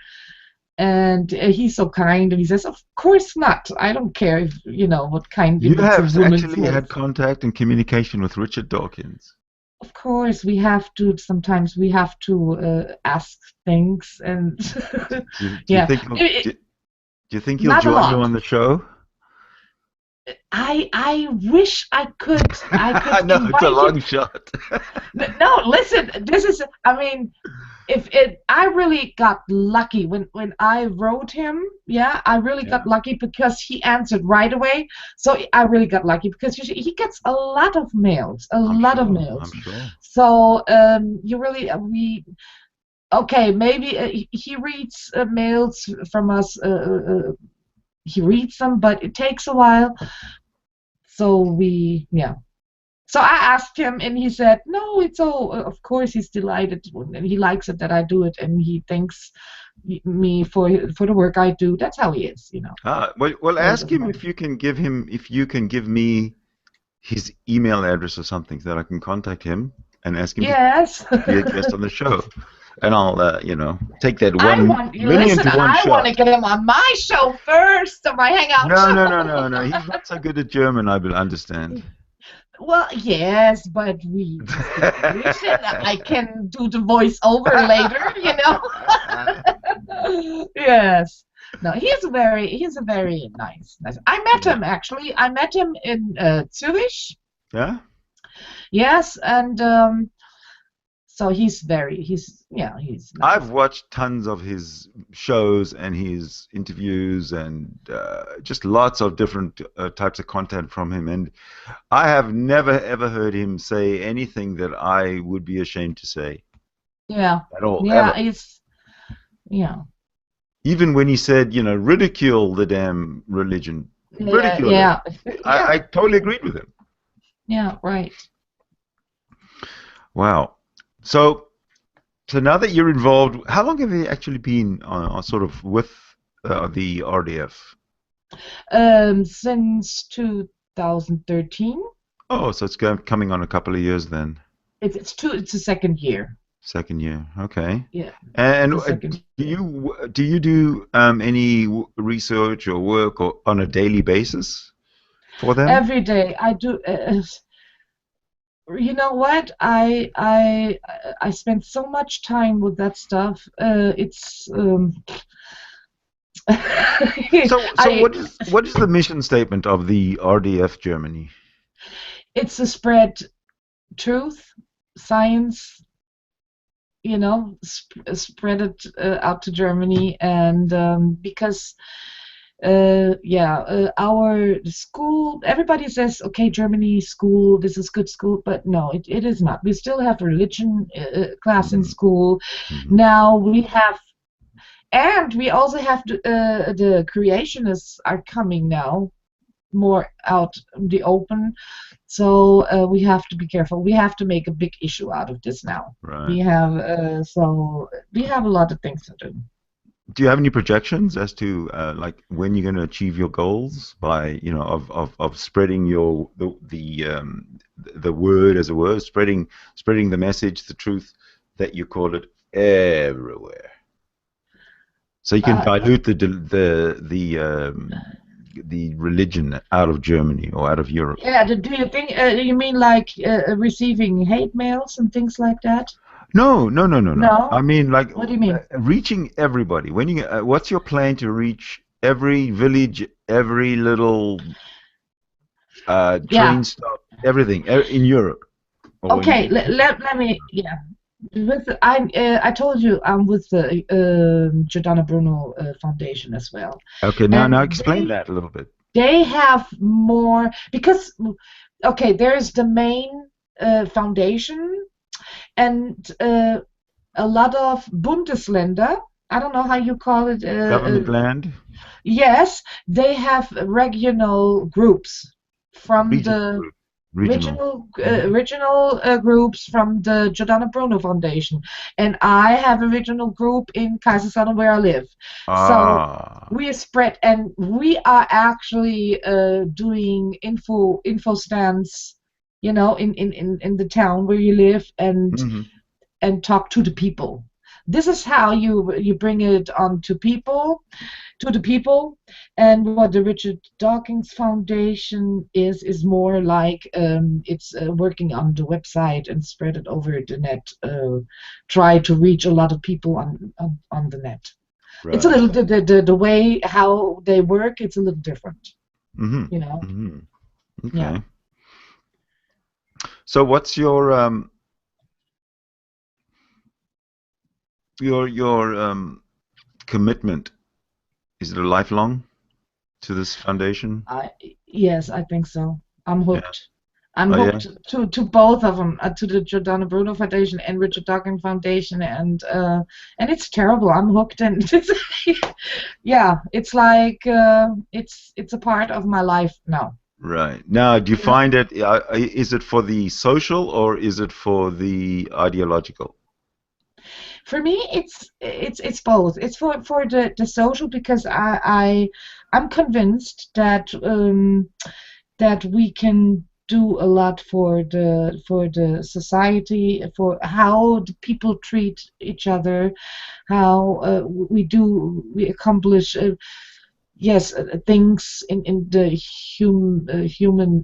And he's so kind, and he says, "Of course not. I don't care if you know what kind." You have actually had contact and communication with Richard Dawkins. Of course, we have to. Sometimes we have to ask things, and do you think he'll join you on the show? I wish I could. I know it's a long shot. No, listen. This is. I mean, I really got lucky when I wrote him. Yeah, I really got lucky because he answered right away. So I really got lucky because he gets a lot of mails, I'm sure. So you really okay, maybe he reads mails from us. He reads them, but it takes a while. So So I asked him, and he said, "No, it's all. Of course, he's delighted, and he likes it that I do it, and he thanks me for the work I do. That's how he is, you know." Well, ask him if you can give me his email address or something so that I can contact him and ask him to be a guest on the show. And I'll, take that 1 million to one shot. I want to get him on my show first, on my hangout show. No. He's not so good at German, I will understand. Well, yes, but I can do the voice-over later, you know. Yes. No, he's a very nice. I met him actually. I met him in Zurich. Yeah. Yes, and so he's nice. I've watched tons of his shows and his interviews and just lots of different types of content from him, and I have never ever heard him say anything that I would be ashamed to say. Yeah. At all. Yeah, ever. Even when he said, ridicule the damn religion. Ridicule it. I totally agreed with him. Yeah, right. Wow. So now that you're involved, how long have you actually been sort of with the RDF? Since 2013. Oh, so it's coming on a couple of years then. It's the second year. Second year, okay. Yeah. And do you do any research or work on a daily basis for them? Every day I do. You know what? I spend so much time with that stuff. It's. What is the mission statement of the RDF Germany? It's to spread truth, science. Spread it out to Germany, and because our school, everybody says, okay, Germany school, this is good school, but no, it is not. We still have religion class in school. Now we have, and we also have the creationists are coming now more out in the open, so we have to be careful. We have to make a big issue out of this now. Right. We have so we have a lot of things to do. Do you have any projections as to like when you're going to achieve your goals by, you know, of spreading the word, as it were, spreading the message, the truth, that you call it, everywhere, so you can dilute the religion out of Germany or out of Europe? Yeah. Do you think you mean like receiving hate mails and things like that? No. No? I mean, like, what do you mean? Reaching everybody. When you, what's your plan to reach every village, every little train stop, everything in Europe? Okay, let me. Yeah, with I told you I'm with the Giordano Bruno Foundation as well. Okay, now explain that a little bit. They have more because, okay, there's the main foundation. And a lot of Bundesländer, I don't know how you call it. Government land? Yes, they have regional groups from regional groups from the Giordano Bruno Foundation. And I have a regional group in Kaiserslautern where I live. So we are spread, and we are actually doing info stands, you know, in the town where you live, and talk to the people. This is how you bring it on to the people. And what the Richard Dawkins Foundation is more like, it's working on the website and spread it over the net, try to reach a lot of people on the net. Right. It's a little the way how they work. It's a little different, you know. Okay. Yeah. So what's your commitment? Is it a lifelong to this foundation? Yes, I think so. I'm hooked. Yeah. I'm hooked to both of them, to the Giordano Bruno Foundation and Richard Dawkins Foundation, and it's terrible. I'm hooked, and yeah, it's like it's a part of my life now. Right. Now, do you find it, is it for the social or is it for the ideological? For me, it's both. It's for the social, because I'm convinced that that we can do a lot for the society, for how the people treat each other, how we accomplish yes, things in the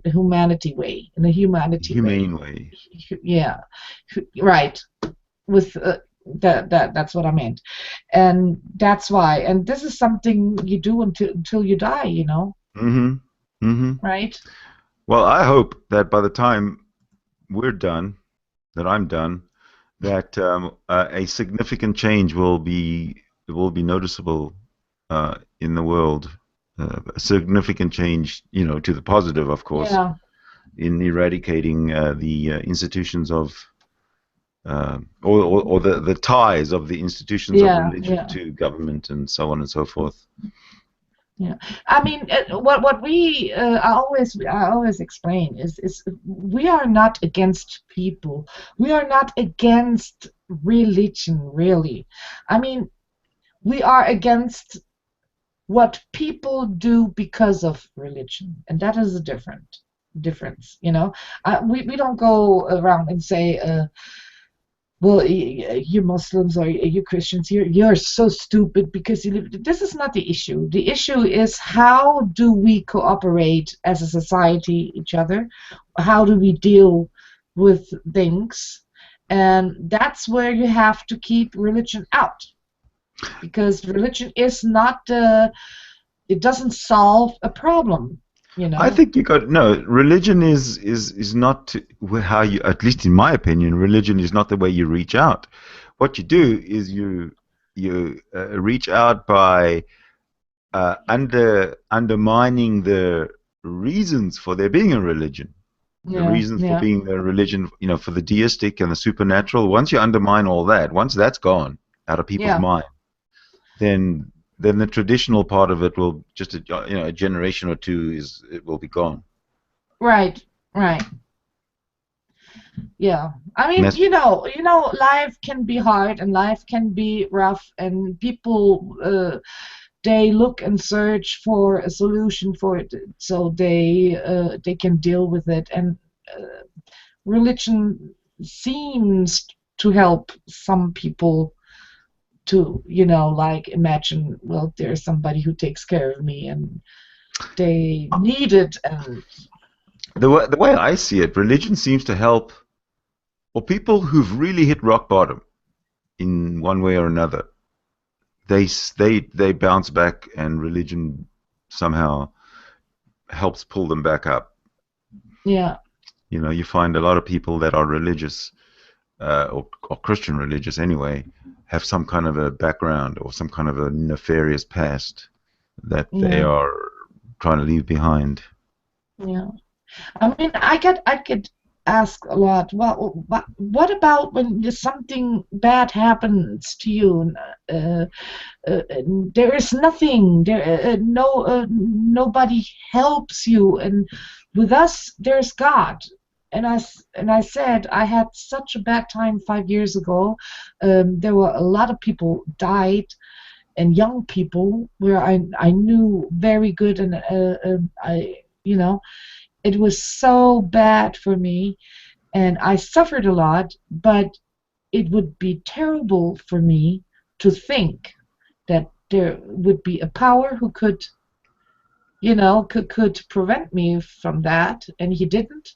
humanity way, in a humane way. Yeah, right. With that's what I meant, and that's why. And this is something you do until you die, you know. Right. Well, I hope that by the time we're done, that I'm done, that a significant change will be noticeable in the world, a significant change, you know, to the positive, of course, in eradicating the institutions of, or the ties of the institutions of religion to government and so on and so forth. Yeah, I mean, what we I always explain is we are not against people. We are not against religion, really. I mean, we are against what people do because of religion, and that is a difference. You know, we don't go around and say, well, you Muslims or you Christians, you're so stupid because you live. This is not the issue. The issue is, how do we cooperate as a society, each other? How do we deal with things? And that's where you have to keep religion out, because religion is not it doesn't solve a problem. You know? I think religion is not how you, at least in my opinion, religion is not the way you reach out. What you do is you reach out by undermining the reasons for there being a religion. The reasons for being a religion, for the deistic and the supernatural. Once you undermine all that, once that's gone out of people's mind, then the traditional part of it will just a generation or two it will be gone. Right. Yeah, I mean, life can be hard and life can be rough, and people they look and search for a solution for it, so they can deal with it. And religion seems to help some people to, like imagine, well, there's somebody who takes care of me, and they need it. And the way I see it, religion seems to help. Well, people who've really hit rock bottom in one way or another, they bounce back, and religion somehow helps pull them back up. Yeah. You find a lot of people that are religious, or Christian religious anyway, have some kind of a background or some kind of a nefarious past that they are trying to leave behind. Yeah. I mean, I could ask a lot. Well, what about when something bad happens to you? There is nothing. Nobody helps you, and with us, there's God. And I said I had such a bad time 5 years ago. There were a lot of people died, and young people where I knew very good, and it was so bad for me, and I suffered a lot. But it would be terrible for me to think that there would be a power who could prevent me from that, and he didn't.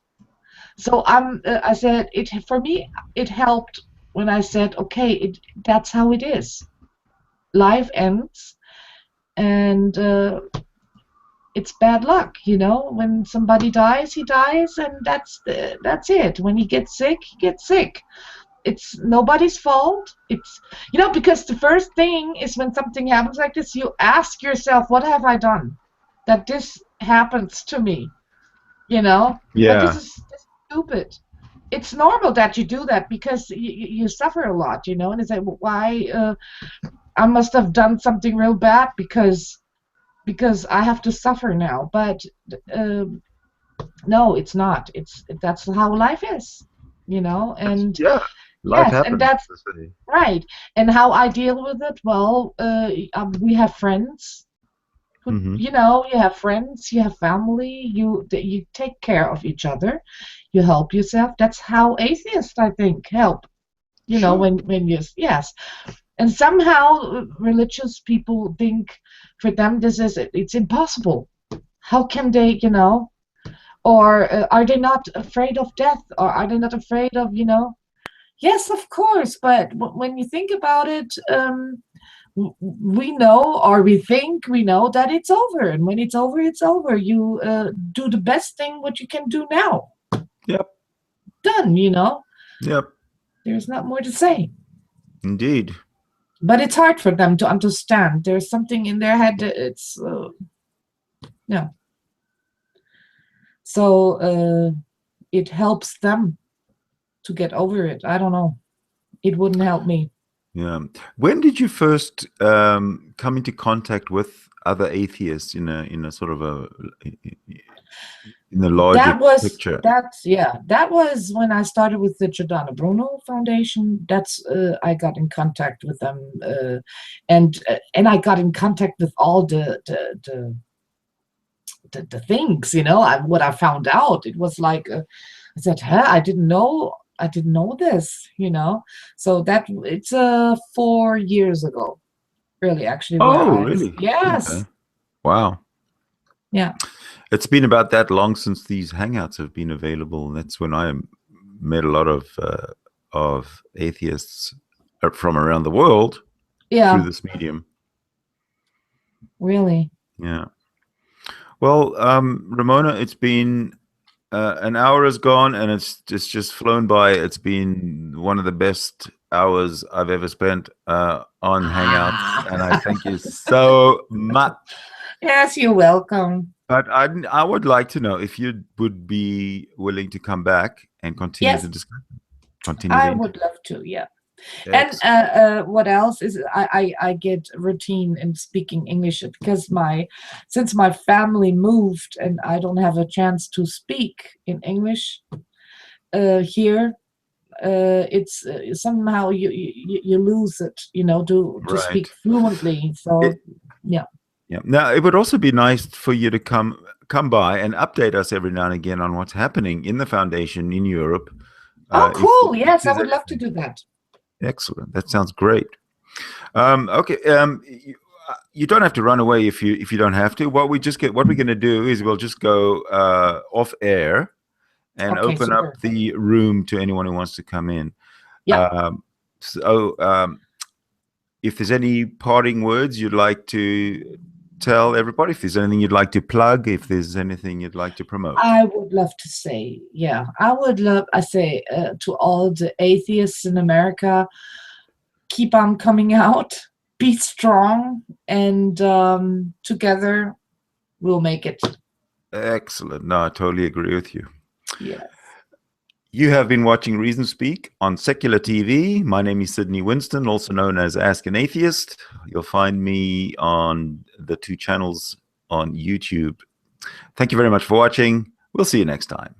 So I said for me it helped when I said, okay, that's how it is. Life ends, and it's bad luck, when somebody dies, he dies, and that's it. When he gets sick, he gets sick. It's nobody's fault. It's because the first thing is, when something happens like this, you ask yourself, what have I done that this happens to me? But this is stupid. It's normal that you do that because you suffer a lot, and it's like, well, why I must have done something real bad because I have to suffer now. But no, it's not. That's how life is, and life happens. And that's right. And how I deal with it, well, we have friends. You have friends, you have family, you take care of each other, you help yourself. That's how atheists, I think, help. When yes. And somehow religious people think for them it's impossible. How can they, or are they not afraid of death, or are they not afraid of, Yes, of course, but when you think about it, we know, or we think we know, that it's over, and when it's over, it's over. You do the best thing what you can do now. Yep. Done. Yep. There's not more to say. Indeed. But it's hard for them to understand. There's something in their head that it's So it helps them to get over it. I don't know. It wouldn't help me. Yeah. When did you first come into contact with other atheists in a sort of in the larger picture? That was when I started with the Giordano Bruno Foundation. That's I got in contact with them, and I got in contact with all the things. What I found out. It was like I said, I didn't know this, So that it's 4 years ago, really, actually. Oh, really? Yes. Okay. Wow. Yeah. It's been about that long since these hangouts have been available, and that's when I met a lot of atheists from around the world through this medium. Really? Yeah. Well, Ramona, it's been An hour has gone, and it's just flown by. It's been one of the best hours I've ever spent on Hangouts, and I thank you so much. Yes, you're welcome. But I would like to know if you would be willing to come back and continue the discussion. I would love to, yeah. Excellent. And what else is I get routine in speaking English because since my family moved and I don't have a chance to speak in English here, it's somehow you lose it, you know, to speak fluently. So yeah. Now it would also be nice for you to come by and update us every now and again on what's happening in the foundation in Europe. Oh, cool! Yes, I would love to do that. Excellent. That sounds great. Okay. You don't have to run away if you don't have to. What we're going to do is we'll just go off air and open up the room to anyone who wants to come in. Yeah. If there's any parting words you'd like to tell everybody, if there's anything you'd like to plug, if there's anything you'd like to promote. I would love to say, I say to all the atheists in America, keep on coming out, be strong, and together we'll make it. Excellent. No, I totally agree with you. Yeah. You have been watching Reason Speak on SecularTv. My name is Sidney Winston, also known as Ask an Atheist. You'll find me on the 2 channels on YouTube. Thank you very much for watching. We'll see you next time.